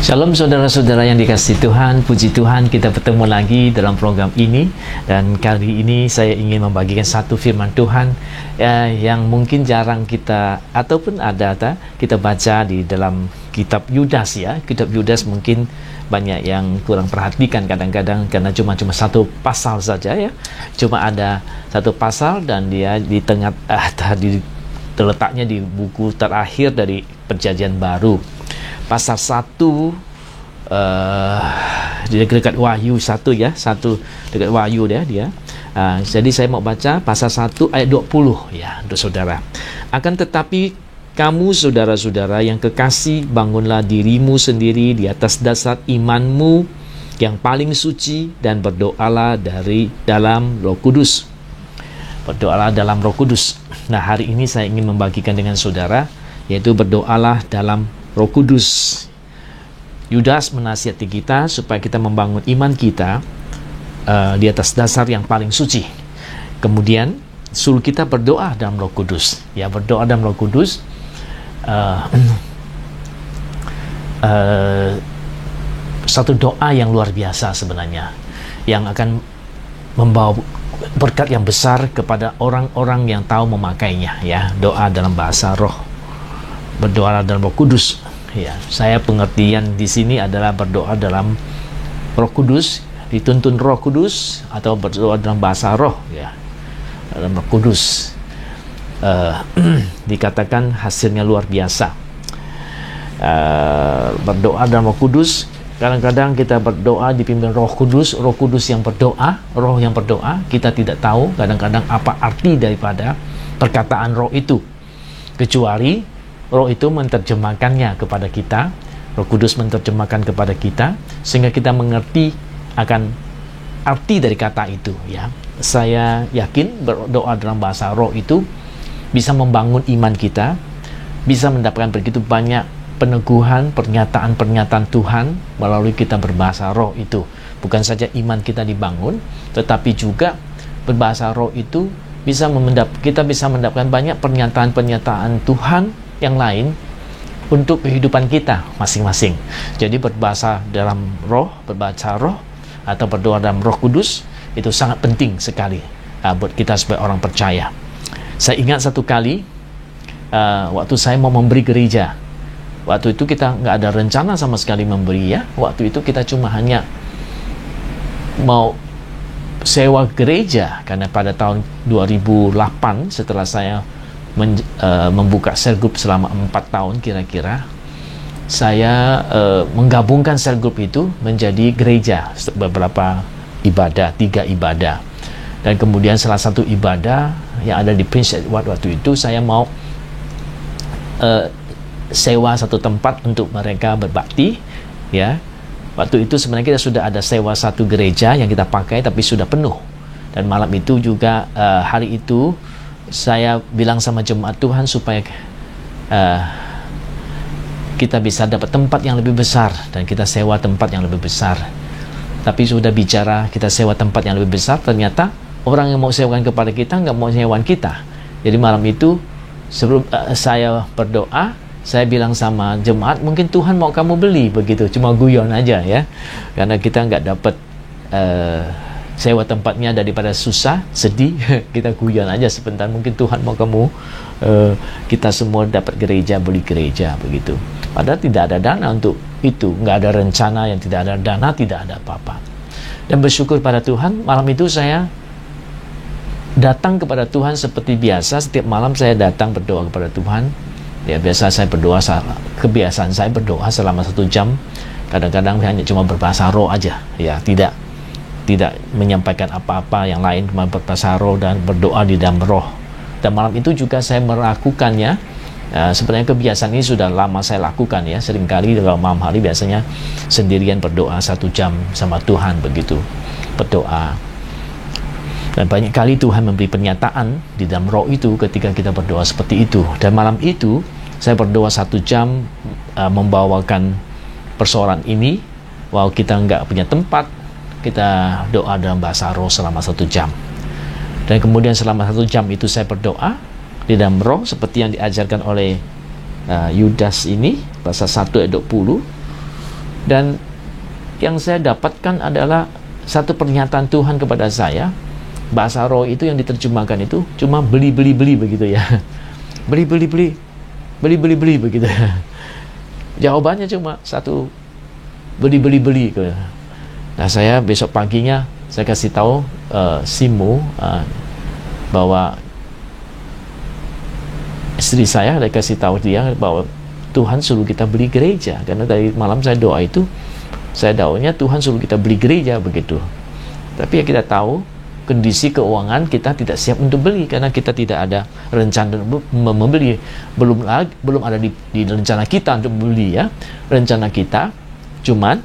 Shalom saudara-saudara yang dikasihi Tuhan, puji Tuhan kita bertemu lagi dalam program ini. Dan kali ini saya ingin membagikan satu firman Tuhan yang mungkin jarang kita ataupun kita baca di dalam kitab Yudas ya. Kitab Yudas mungkin banyak yang kurang perhatikan kadang-kadang karena cuma satu pasal saja ya. Cuma ada satu pasal dan dia di tengah terletaknya di buku terakhir dari Perjanjian Baru. Pasal 1 dekat Wahyu 1 ya, dekat Wahyu dia. Jadi saya mau baca pasal 1 ayat 20 ya untuk saudara. Akan tetapi kamu saudara-saudara yang kekasih, bangunlah dirimu sendiri di atas dasar imanmu yang paling suci dan berdoalah dalam Roh Kudus. Berdoalah dalam Roh Kudus. Nah, hari ini saya ingin membagikan dengan saudara yaitu berdoalah dalam Roh Kudus. Yudas menasihati kita supaya kita membangun iman kita di atas dasar yang paling suci. Kemudian suruh kita berdoa dalam Roh Kudus. Ya, berdoa dalam Roh Kudus satu doa yang luar biasa sebenarnya, yang akan membawa berkat yang besar kepada orang-orang yang tahu memakainya. Ya, doa dalam bahasa roh, berdoa dalam Roh Kudus. Ya, saya pengertian di sini adalah berdoa dalam Roh Kudus, dituntun Roh Kudus, atau berdoa dalam bahasa roh ya, dalam Roh Kudus. Dikatakan hasilnya luar biasa. Berdoa dalam Roh Kudus, kadang-kadang kita berdoa dipimpin Roh Kudus, Roh Kudus yang berdoa, roh yang berdoa. Kita tidak tahu kadang-kadang apa arti daripada perkataan roh itu, kecuali roh itu menerjemahkannya kepada kita, Roh Kudus menerjemahkan kepada kita, sehingga kita mengerti akan arti dari kata itu ya. Saya yakin berdoa dalam bahasa roh itu bisa membangun iman kita, bisa mendapatkan begitu banyak peneguhan, pernyataan-pernyataan Tuhan melalui kita berbahasa roh itu. Bukan saja iman kita dibangun, tetapi juga berbahasa roh itu kita bisa mendapatkan banyak pernyataan-pernyataan Tuhan yang lain untuk kehidupan kita masing-masing. Jadi berbahasa dalam roh, berbahasa roh atau berdoa dalam Roh Kudus itu sangat penting sekali buat kita sebagai orang percaya. Saya ingat satu kali waktu saya mau memberi gereja. Waktu itu kita nggak ada rencana sama sekali memberi ya. Waktu itu kita cuma hanya mau sewa gereja, karena pada tahun 2008 setelah saya membuka sel group selama 4 tahun kira-kira, saya menggabungkan sel group itu menjadi gereja, beberapa ibadah, 3 ibadah. Dan kemudian salah satu ibadah yang ada di Prince Edward waktu itu, saya mau sewa satu tempat untuk mereka berbakti ya. Waktu itu sebenarnya kita sudah ada sewa satu gereja yang kita pakai, tapi sudah penuh. Dan malam itu juga hari itu saya bilang sama jemaat Tuhan supaya kita bisa dapat tempat yang lebih besar, dan kita sewa tempat yang lebih besar. Tapi sudah bicara kita sewa tempat yang lebih besar, ternyata orang yang mau sewakan kepada kita nggak mau sewakan kita. Jadi malam itu sebelum saya berdoa, saya bilang sama jemaat, mungkin Tuhan mau kamu beli begitu, cuma guyon aja ya, karena kita nggak dapat sewa tempatnya, daripada susah, sedih, kita guyon aja sebentar, mungkin Tuhan mau kamu kita semua dapat gereja, beli gereja begitu. Padahal tidak ada dana untuk itu, nggak ada rencana, yang tidak ada dana, tidak ada apa-apa. Dan bersyukur pada Tuhan, malam itu saya datang kepada Tuhan seperti biasa. Setiap malam saya datang berdoa kepada Tuhan. Ya, biasa saya berdoa, kebiasaan saya berdoa selama 1 jam. Kadang-kadang hanya cuma berbahasa roh aja, ya, tidak menyampaikan apa-apa yang lain, cuma berbahasa roh dan berdoa di dalam roh. Dan malam itu juga saya melakukannya. Sebenarnya kebiasaan ini sudah lama saya lakukan ya. Seringkali kalau malam hari biasanya sendirian berdoa 1 jam sama Tuhan begitu, berdoa. Dan banyak kali Tuhan memberi pernyataan di dalam roh itu ketika kita berdoa seperti itu. Dan malam itu saya berdoa 1 jam membawakan persoalan ini. Walau kita nggak punya tempat, kita doa dalam bahasa roh selama 1 jam. Dan kemudian selama 1 jam itu saya berdoa di dalam roh seperti yang diajarkan oleh Yudas ini, pasal 1 ayat 20. Dan yang saya dapatkan adalah satu pernyataan Tuhan kepada saya. Bahasa roh itu yang diterjemahkan itu cuma beli begitu ya. Beli begitu. Jawabannya cuma satu, beli. Nah, saya besok paginya saya kasih tahu Simo bahwa istri saya, saya kasih tahu dia bahwa Tuhan suruh kita beli gereja, karena dari malam saya doa itu, saya doanya Tuhan suruh kita beli gereja begitu. Tapi ya kita tahu kondisi keuangan kita tidak siap untuk beli, karena kita tidak ada rencana membeli, belum ada di rencana kita untuk beli ya. Rencana kita cuman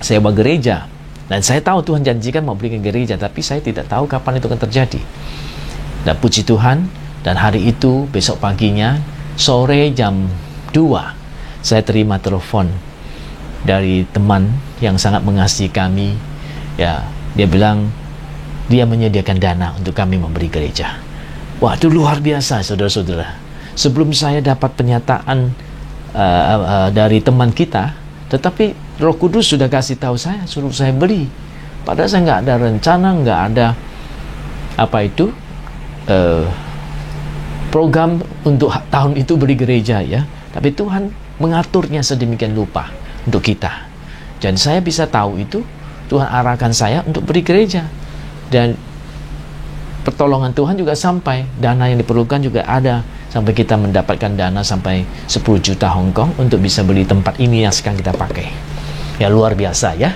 sewa gereja, dan saya tahu Tuhan janjikan mau beli ke gereja, tapi saya tidak tahu kapan itu akan terjadi. Dan puji Tuhan, dan hari itu besok paginya sore jam 2 saya terima telepon dari teman yang sangat mengasihi kami ya. Dia bilang dia menyediakan dana untuk kami memberi gereja. Wah, itu luar biasa, saudara-saudara. Sebelum saya dapat pernyataan dari teman kita, tetapi Roh Kudus sudah kasih tahu saya, suruh saya beli. Padahal saya nggak ada rencana, nggak ada program untuk tahun itu beli gereja ya. Tapi Tuhan mengaturnya sedemikian rupa untuk kita. Dan saya bisa tahu itu Tuhan arahkan saya untuk beli gereja. Dan pertolongan Tuhan juga sampai, dana yang diperlukan juga ada, sampai kita mendapatkan dana sampai 10 juta Hong Kong untuk bisa beli tempat ini yang sekarang kita pakai. Ya, luar biasa ya.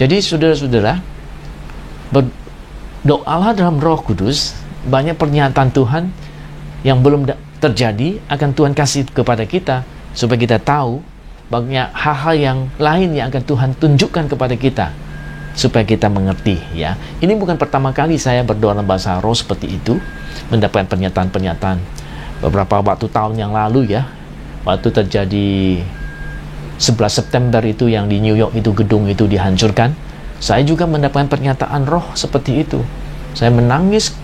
Jadi saudara-saudara, berdoalah dalam Roh Kudus. Banyak pernyataan Tuhan yang belum terjadi akan Tuhan kasih kepada kita, supaya kita tahu banyak hal-hal yang lain yang akan Tuhan tunjukkan kepada kita, supaya kita mengerti ya. Ini bukan pertama kali saya berdoa dalam bahasa roh seperti itu, mendapatkan pernyataan-pernyataan. Beberapa waktu tahun yang lalu ya, waktu terjadi 11 September itu yang di New York itu, gedung itu dihancurkan, saya juga mendapatkan pernyataan roh seperti itu. Saya menangis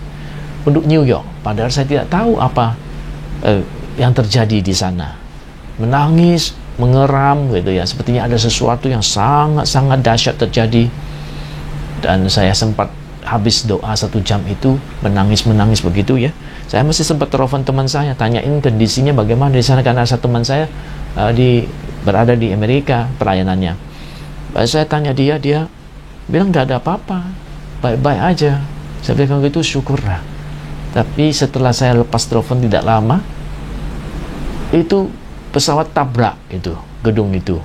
untuk New York, padahal saya tidak tahu apa yang terjadi di sana. Menangis, mengeram gitu ya, sepertinya ada sesuatu yang sangat-sangat dahsyat terjadi. Dan saya sempat habis doa 1 jam itu menangis begitu ya. Saya masih sempat telepon teman saya, tanyain kondisinya bagaimana di sana, karena satu teman saya berada di Amerika pelayanannya. Saya tanya dia bilang nggak ada apa-apa, baik-baik aja. Saya bilang gitu, syukurlah. Tapi setelah saya lepas telepon tidak lama, itu pesawat tabrak itu gedung itu.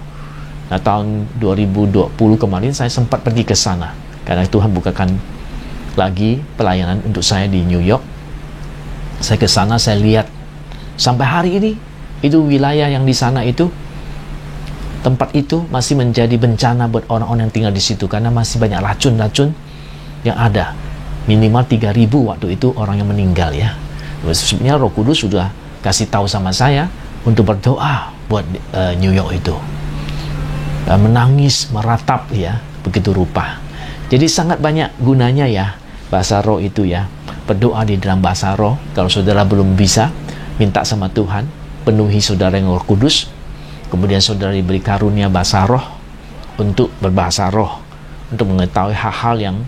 Nah, tahun 2020 kemarin saya sempat pergi ke sana, karena Tuhan bukakan lagi pelayanan untuk saya di New York. Saya ke sana, saya lihat sampai hari ini itu wilayah yang di sana itu, tempat itu masih menjadi bencana buat orang-orang yang tinggal di situ, karena masih banyak racun-racun yang ada. Minimal 3.000 waktu itu orang yang meninggal ya. Sebenarnya Roh Kudus sudah kasih tahu sama saya untuk berdoa buat New York itu. Menangis, meratap ya, begitu rupa. Jadi sangat banyak gunanya ya bahasa roh itu ya. Berdoa di dalam bahasa roh. Kalau saudara belum bisa, minta sama Tuhan, penuhi saudara yang Roh Kudus. Kemudian saudara diberi karunia bahasa roh untuk berbahasa roh, untuk mengetahui hal-hal yang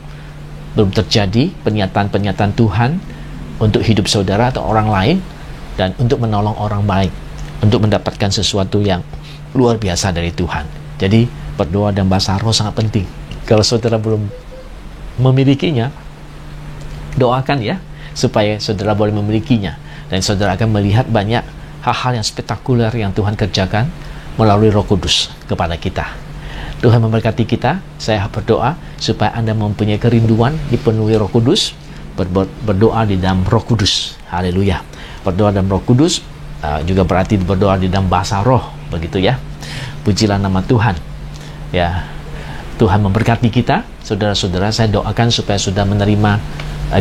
belum terjadi, pernyataan-pernyataan Tuhan untuk hidup saudara atau orang lain, dan untuk menolong orang baik, untuk mendapatkan sesuatu yang luar biasa dari Tuhan. Jadi berdoa dan bahasa roh sangat penting. Kalau saudara belum memilikinya, doakan ya, supaya saudara boleh memilikinya, dan saudara akan melihat banyak hal-hal yang spektakuler yang Tuhan kerjakan melalui Roh Kudus kepada kita. Tuhan memberkati kita. Saya berdoa supaya Anda mempunyai kerinduan dipenuhi Roh Kudus, berdoa di dalam Roh Kudus. Haleluya. Berdoa dalam Roh Kudus juga berarti berdoa di dalam bahasa roh, begitu ya. Pujilah nama Tuhan. Ya, Tuhan memberkati kita, saudara-saudara. Saya doakan supaya sudah menerima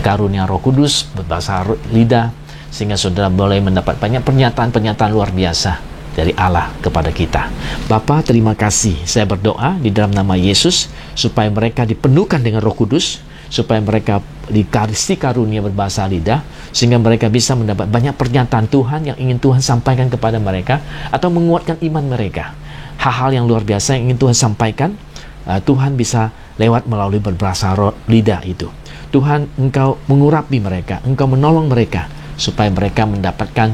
karunia Roh Kudus, berbahasa lidah, sehingga saudara boleh mendapat banyak pernyataan-pernyataan luar biasa dari Allah kepada kita. Bapa, terima kasih. Saya berdoa di dalam nama Yesus supaya mereka dipenuhkan dengan Roh Kudus, supaya mereka dikasih karunia berbahasa lidah, sehingga mereka bisa mendapat banyak pernyataan Tuhan yang ingin Tuhan sampaikan kepada mereka atau menguatkan iman mereka. hal-hal yang luar biasa yang ingin Tuhan sampaikan, Tuhan bisa lewat melalui berbahasa lidah itu. Tuhan, Engkau mengurapi mereka, Engkau menolong mereka supaya mereka mendapatkan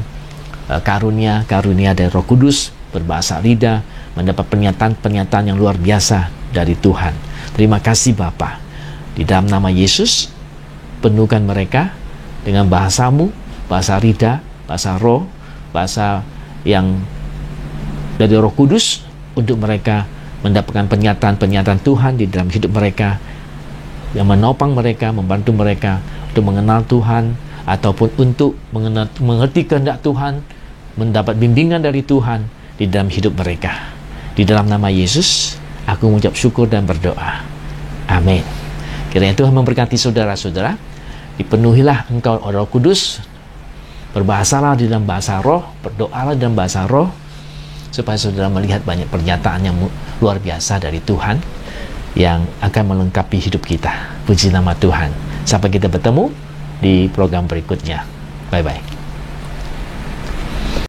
karunia dari Roh Kudus, berbahasa lidah, mendapat pernyataan-pernyataan yang luar biasa dari Tuhan. Terima kasih Bapa. Di dalam nama Yesus, penuhkan mereka dengan bahasamu, bahasa lidah, bahasa roh, bahasa yang dari Roh Kudus, untuk mereka mendapatkan pernyataan-pernyataan Tuhan di dalam hidup mereka, yang menopang mereka, membantu mereka untuk mengenal Tuhan, ataupun untuk mengerti kehendak Tuhan, mendapat bimbingan dari Tuhan di dalam hidup mereka. Di dalam nama Yesus, aku mengucap syukur dan berdoa. Amin. Kiranya Tuhan memberkati saudara-saudara. Dipenuhilah engkau oleh Roh Kudus, berbahasalah di dalam bahasa roh, berdoalah dalam bahasa roh, supaya saudara melihat banyak pernyataan yang luar biasa dari Tuhan yang akan melengkapi hidup kita. Puji nama Tuhan. Sampai kita bertemu di program berikutnya. Bye-bye.